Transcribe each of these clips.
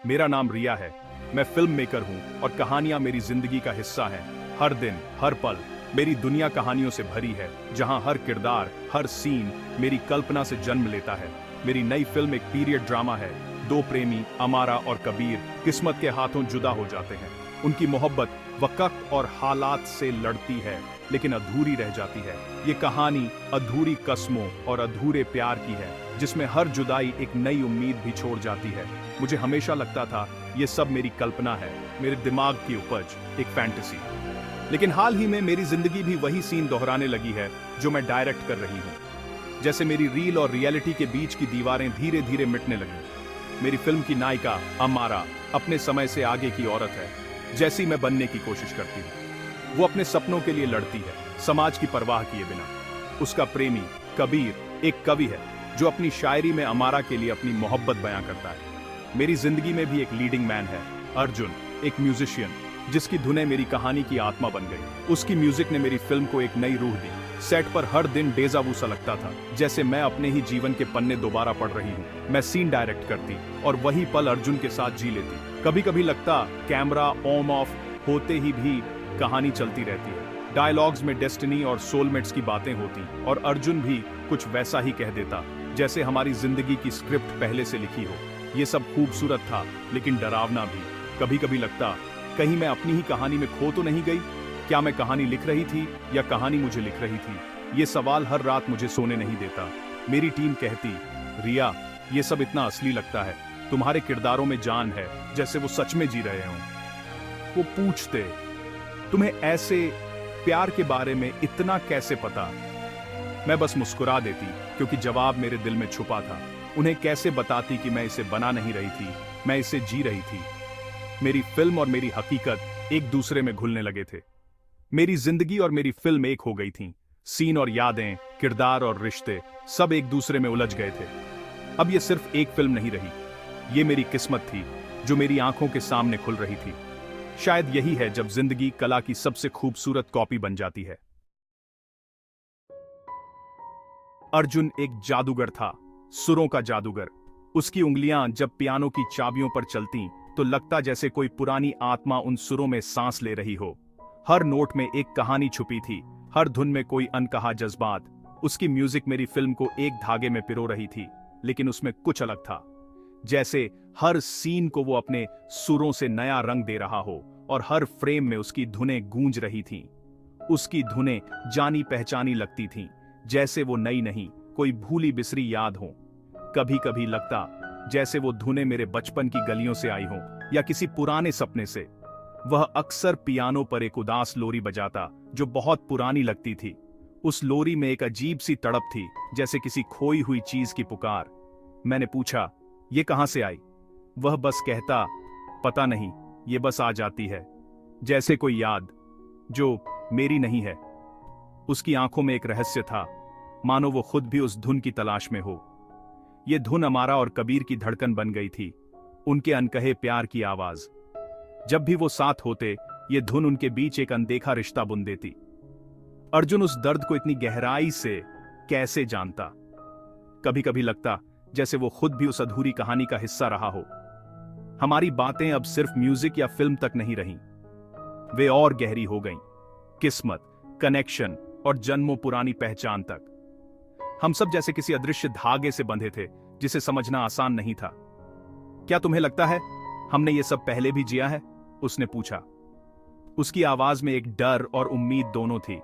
मेरा नाम रिया है। मैं फिल्म मेकर हूँ और कहानियां मेरी जिंदगी का हिस्सा हैं। हर दिन, हर पल मेरी दुनिया कहानियों से भरी है, जहां हर किरदार, हर सीन मेरी कल्पना से जन्म लेता है। मेरी नई फिल्म एक पीरियड ड्रामा है। दो प्रेमी, अमारा और कबीर, किस्मत के हाथों जुदा हो जाते हैं। उनकी मोहब्बत वक्त और हालात से लड़ती है, लेकिन अधूरी रह जाती है। ये कहानी अधूरी कस्मों और अधूरे प्यार की है, जिसमें हर जुदाई एक नई उम्मीद भी छोड़ जाती है। मुझे हमेशा लगता था ये सब मेरी कल्पना है, मेरे दिमाग की उपज, एक फैंटेसी। लेकिन हाल ही में मेरी जिंदगी भी वही सीन दोहराने लगी है जो मैं डायरेक्ट कर रही हूँ। जैसे मेरी रील और रियलिटी के बीच की दीवारें धीरे धीरे मिटने लगी। मेरी फिल्म की नायिका अमारा अपने समय से आगे की औरत है, जैसी मैं बनने की कोशिश करती हूँ। वो अपने सपनों के लिए लड़ती है, समाज की परवाह किए बिना। उसका प्रेमी कबीर एक कवि है जो अपनी शायरी में अमारा के लिए अपनी मोहब्बत बयां करता है। मेरी जिंदगी में भी एक लीडिंग मैन है, अर्जुन, एक म्यूजिशियन जिसकी धुनें मेरी कहानी की आत्मा बन गई। उसकी म्यूजिक ने मेरी फिल्म को एक नई रूह दी। सेट पर हर दिन डेजा वू सा लगता था, जैसे मैं अपने ही जीवन के पन्ने दोबारा पढ़ रही हूँ। मैं सीन डायरेक्ट करती और वही पल अर्जुन के साथ जी लेती। कभी कभी लगता कैमरा ऑन ऑफ होते ही भी कहानी चलती रहती है। डायलॉग्स में डेस्टिनी और सोलमेट्स की बातें होती और अर्जुन भी कुछ वैसा ही कह देता, जैसे हमारी जिंदगी की स्क्रिप्ट पहले से लिखी हो। ये सब खूबसूरत था, लेकिन डरावना भी। कभी कभी लगता कहीं मैं अपनी ही कहानी में खो तो नहीं गई। क्या मैं कहानी लिख रही थी या कहानी मुझे लिख रही थी? ये सवाल हर रात मुझे सोने नहीं देता। मेरी टीम कहती, रिया, ये सब इतना असली लगता है, तुम्हारे किरदारों में जान है, जैसे वो सच में जी रहे हों। वो पूछते, तुम्हें ऐसे प्यार के बारे में इतना कैसे पता? मैं बस मुस्कुरा देती, क्योंकि जवाब मेरे दिल में छुपा था। उन्हें कैसे बताती कि मैं इसे बना नहीं रही थी, मैं इसे जी रही थी। मेरी फिल्म और मेरी हकीकत एक दूसरे में घुलने लगे थे। मेरी जिंदगी और मेरी फिल्म एक हो गई थी। सीन और यादें, किरदार और रिश्ते सब एक दूसरे में उलझ गए थे। अब ये सिर्फ एक फिल्म नहीं रही, ये मेरी किस्मत थी जो मेरी आंखों के सामने खुल रही थी। शायद यही है जब जिंदगी कला की सबसे खूबसूरत कॉपी बन जाती है। अर्जुन एक जादूगर था, सुरों का जादूगर। उसकी उंगलियां जब पियानो की चाबियों पर चलतीं, तो लगता जैसे कोई पुरानी आत्मा उन सुरों में सांस ले रही हो। हर नोट में एक कहानी छुपी थी, हर धुन में कोई अनकहा जज्बात। उसकी म्यूजिक मेरी फिल्म को एक धागे में पिरो रही थी, लेकिन उसमें कुछ अलग था। जैसे हर सीन को वो अपने सुरों से नया रंग दे रहा हो और हर फ्रेम में उसकी धुनें गूंज रही थीं। उसकी धुनें जानी पहचानी लगती थीं, जैसे वो नई नहीं, कोई भूली बिसरी याद हो। कभी कभी लगता जैसे वो धुनें मेरे बचपन की गलियों से आई हों या किसी पुराने सपने से। वह अक्सर पियानो पर एक उदास लोरी बजाता, जो बहुत पुरानी लगती थी। उस लोरी में एक अजीब सी तड़प थी, जैसे किसी खोई हुई चीज की पुकार। मैंने पूछा, ये कहां से आई? वह बस कहता, पता नहीं, ये बस आ जाती है, जैसे कोई याद जो मेरी नहीं है। उसकी आंखों में एक रहस्य था, मानो वो खुद भी उस धुन की तलाश में हो। ये धुन अमारा और कबीर की धड़कन बन गई थी, उनके अनकहे प्यार की आवाज। जब भी वो साथ होते, ये धुन उनके बीच एक अनदेखा रिश्ता बुन देती। अर्जुन उस दर्द को इतनी गहराई से कैसे जानता? कभी कभी लगता जैसे वो खुद भी उस अधूरी कहानी का हिस्सा रहा हो। हमारी बातें अब सिर्फ म्यूजिक या फिल्म तक नहीं रहीं, वे और गहरी हो गईं, किस्मत, कनेक्शन और जन्मों पुरानी पहचान तक। हम सब जैसे किसी अदृश्य धागे से बंधे थे, जिसे समझना आसान नहीं था। क्या तुम्हें लगता है हमने ये सब पहले भी जिया है? उसने पूछा। उसकी आवाज में एक डर और उम्मीद दोनों थी।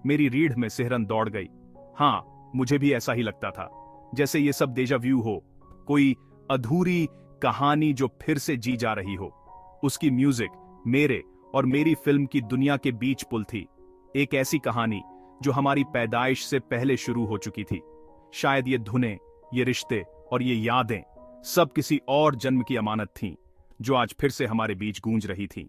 मेरी रीढ़ में सिहरन दौड़ गई। हाँ, मुझे भी ऐसा ही लगता था, जैसे ये सब डेजा व्यू हो, कोई अधूरी कहानी जो फिर से जी जा रही हो। उसकी म्यूजिक मेरे और मेरी फिल्म की दुनिया के बीच पुल थी, एक ऐसी कहानी जो हमारी पैदाइश से पहले शुरू हो चुकी थी। शायद ये धुनें, ये रिश्ते और ये यादें सब किसी और जन्म की अमानत थीं, जो आज फिर से हमारे बीच गूंज रही थीं।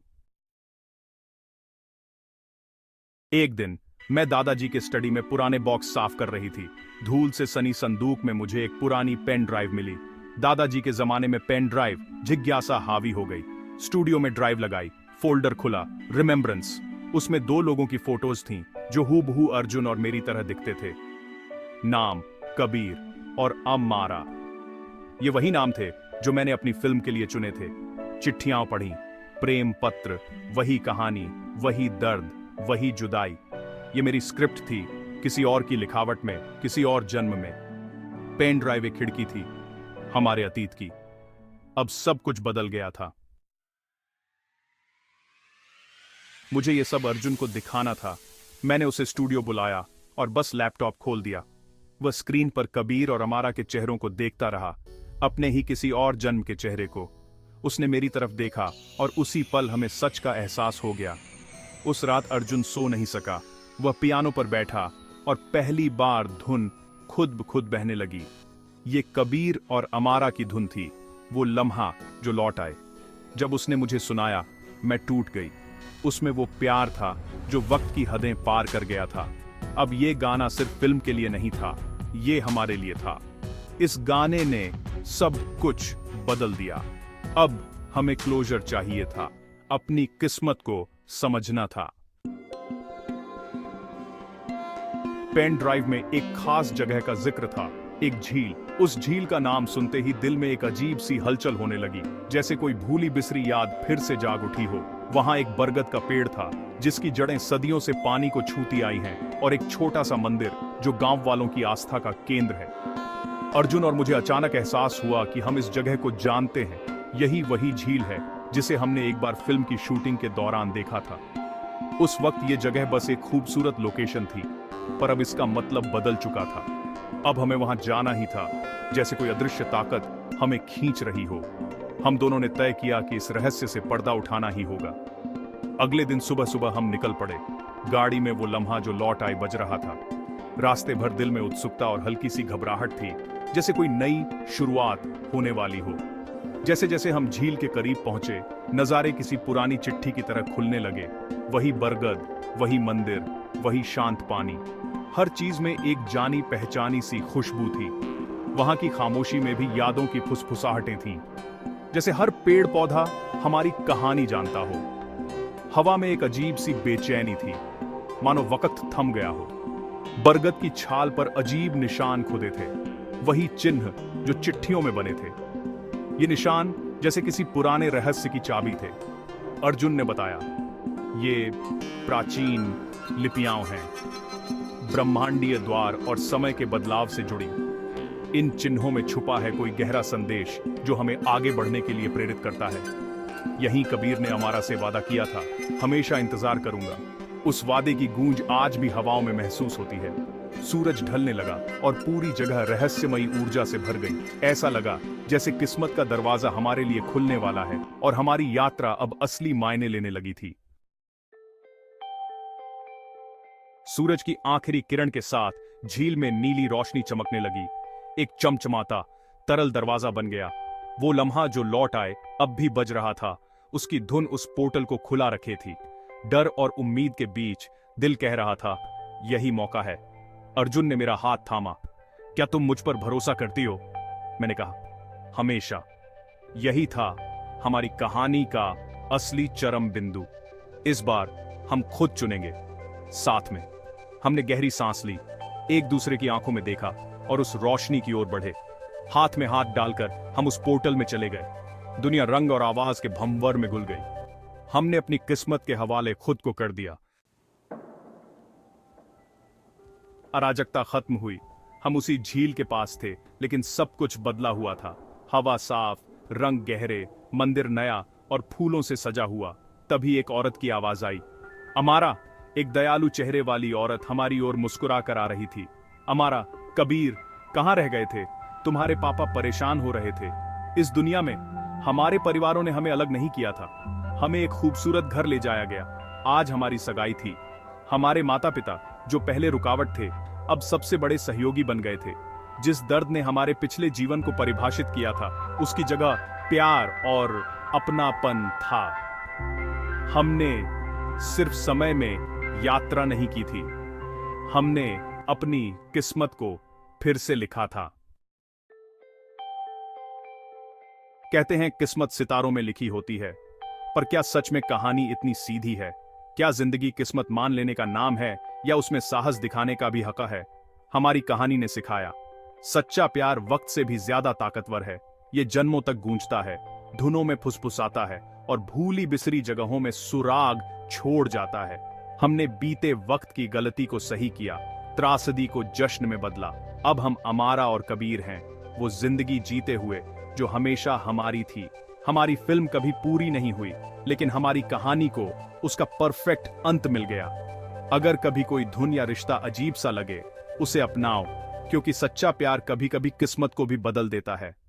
एक दिन मैं दादाजी के स्टडी में पुराने बॉक्स साफ कर रही थी। धूल से सनी संदूक में मुझे एक पुरानी पेन ड्राइव मिली। दादाजी के जमाने में पेन ड्राइव जिज्ञासा हावी हो गई। स्टूडियो में ड्राइव लगाई, फोल्डर खुला, रिमेम्बरेंस। उसमें 2 लोगों की फोटोज थीं जो हूबहू अर्जुन और मेरी तरह दिखते थे। नाम कबीर और अमारा। ये वही नाम थे जो मैंने अपनी फिल्म के लिए चुने थे। चिट्ठियां पढ़ी, प्रेम पत्र, वही कहानी, वही दर्द, वही जुदाई। ये मेरी स्क्रिप्ट थी, किसी और की लिखावट में, किसी और जन्म में। पेन ड्राइव एक खिड़की थी हमारे अतीत की। अब सब कुछ बदल गया था। मुझे ये सब अर्जुन को दिखाना था। मैंने उसे स्टूडियो बुलाया और बस लैपटॉप खोल दिया। वह स्क्रीन पर कबीर और अमारा के चेहरों को देखता रहा, अपने ही किसी और जन्म के चेहरे को। उसने मेरी तरफ देखा और उसी पल हमें सच का एहसास हो गया। उस रात अर्जुन सो नहीं सका। वह पियानो पर बैठा और पहली बार धुन खुद ब खुद बहने लगी। ये कबीर और अमारा की धुन थी, वो लम्हा जो लौट आए। जब उसने मुझे सुनाया, मैं टूट गई। उसमें वो प्यार था जो वक्त की हदें पार कर गया था। अब ये गाना सिर्फ फिल्म के लिए नहीं था, ये हमारे लिए था। इस गाने ने सब कुछ बदल दिया। अब हमें क्लोजर चाहिए था, अपनी किस्मत को समझना था। पेन ड्राइव में एक खास जगह का जिक्र था, एक झील। उस झील का नाम सुनते ही दिल में एक अजीब सी हलचल होने लगी, जैसे कोई भूली बिसरी याद फिर से जाग उठी हो। वहां एक बरगद का पेड़ था जिसकी जड़ें सदियों से पानी को छूती आई हैं, और एक छोटा सा मंदिर जो गांव वालों की आस्था का केंद्र है। अर्जुन और मुझे अचानक एहसास हुआ कि हम इस जगह को जानते हैं। यही वही झील है जिसे हमने एक बार फिल्म की शूटिंग के दौरान देखा था। उस वक्त ये जगह बस एक खूबसूरत लोकेशन थी, पर अब इसका मतलब बदल चुका था। अब हमें वहां जाना ही था, जैसे कोई अदृश्य ताकत हमें खींच रही हो। हम दोनों ने तय किया कि इस रहस्य से पर्दा उठाना ही होगा। अगले दिन सुबह सुबह हम निकल पड़े। गाड़ी में वो लम्हा जो लौट आए बज रहा था। रास्ते भर दिल में उत्सुकता और हल्की सी घबराहट थी, जैसे कोई नई शुरुआत होने वाली हो। जैसे जैसे हम झील के करीब पहुंचे, नजारे किसी पुरानी चिट्ठी की तरह खुलने लगे। वही बरगद, वही मंदिर, वही शांत पानी, हर चीज में एक जानी पहचानी सी खुशबू थी। वहां की खामोशी में भी यादों की फुसफुसाहटें थीं, जैसे हर पेड़ पौधा हमारी कहानी जानता हो। हवा में एक अजीब सी बेचैनी थी, मानो वक्त थम गया हो। बरगद की छाल पर अजीब निशान खुदे थे, वही चिन्ह जो चिट्ठियों में बने थे। ये निशान जैसे किसी पुराने रहस्य की चाबी थे। अर्जुन ने बताया, ये प्राचीन लिपियां हैं, ब्रह्मांडीय द्वार और समय के बदलाव से जुड़ी। इन चिन्हों में छुपा है कोई गहरा संदेश जो हमें आगे बढ़ने के लिए प्रेरित करता है। यही कबीर ने अमारा से वादा किया था, हमेशा इंतजार करूंगा। उस वादे की गूंज आज भी हवाओं में महसूस होती है। सूरज ढलने लगा और पूरी जगह रहस्यमयी ऊर्जा से भर गई। ऐसा लगा जैसे किस्मत का दरवाजा हमारे लिए खुलने वाला है और हमारी यात्रा अब असली मायने लेने लगी थी। सूरज की आखिरी किरण के साथ झील में नीली रोशनी चमकने लगी। एक चमचमाता तरल दरवाजा बन गया। वो लम्हा जो लौट आए अब भी बज रहा था। उसकी धुन उस पोर्टल को खुला रखे थी। डर और उम्मीद के बीच दिल कह रहा था, यही मौका है। अर्जुन ने मेरा हाथ थामा। क्या तुम मुझ पर भरोसा करती हो? मैंने कहा, हमेशा। यही था हमारी कहानी का असली चरम बिंदु। इस बार हम खुद चुनेंगे, साथ में। हमने गहरी सांस ली, एक दूसरे की आंखों में देखा और उस रोशनी की ओर बढ़े। हाथ में हाथ डालकर हम उस पोर्टल में चले गए। दुनिया रंग और आवाज के भंवर में घुल गई। हमने अपनी किस्मत के हवाले खुद को कर दिया। अराजकता खत्म हुई। हम उसी झील के पास थे, लेकिन सब कुछ बदला हुआ था। हवा साफ, रंग गहरे, मंदिर नया और फूलों से सजा हुआ। तभी एक औरत की आवाज आई, अमारा। एक दयालु चेहरे वाली औरत हमारी ओर मुस्कुरा कर आ रही थी। अमारा, कबीर कहां रह गए थे? तुम्हारे पापा परेशान हो रहे थे। इस दुनिया में हमारे परिवारों ने हमें अलग नहीं किया था। हमें एक खूबसूरत घर ले जाया गया। आज हमारी सगाई थी। हमारे माता पिता जो पहले रुकावट थे, अब सबसे बड़े सहयोगी बन गए थे। जिस दर्द ने हमारे पिछले जीवन को परिभाषित किया था, उसकी जगह प्यार और अपनापन था। हमने सिर्फ समय में यात्रा नहीं की थी, हमने अपनी किस्मत को फिर से लिखा था। कहते हैं किस्मत सितारों में लिखी होती है, पर क्या सच में कहानी इतनी सीधी है? क्या जिंदगी किस्मत मान लेने का नाम है, या उसमें साहस दिखाने का भी हक है? हमारी कहानी ने सिखाया, सच्चा प्यार वक्त से भी ज्यादा ताकतवर है। ये जन्मों तक गूंजता है, धुनों में फुसफुसाता है और भूली बिसरी जगहों में सुराग छोड़ जाता है। हमने बीते वक्त की गलती को सही किया, त्रासदी को जश्न में बदला। अब हम अमारा और कबीर हैं, वो जिंदगी जीते हुए जो हमेशा हमारी थी। हमारी फिल्म कभी पूरी नहीं हुई, लेकिन हमारी कहानी को उसका परफेक्ट अंत मिल गया। अगर कभी कोई धुन या रिश्ता अजीब सा लगे, उसे अपनाओ, क्योंकि सच्चा प्यार कभी कभी किस्मत को भी बदल देता है।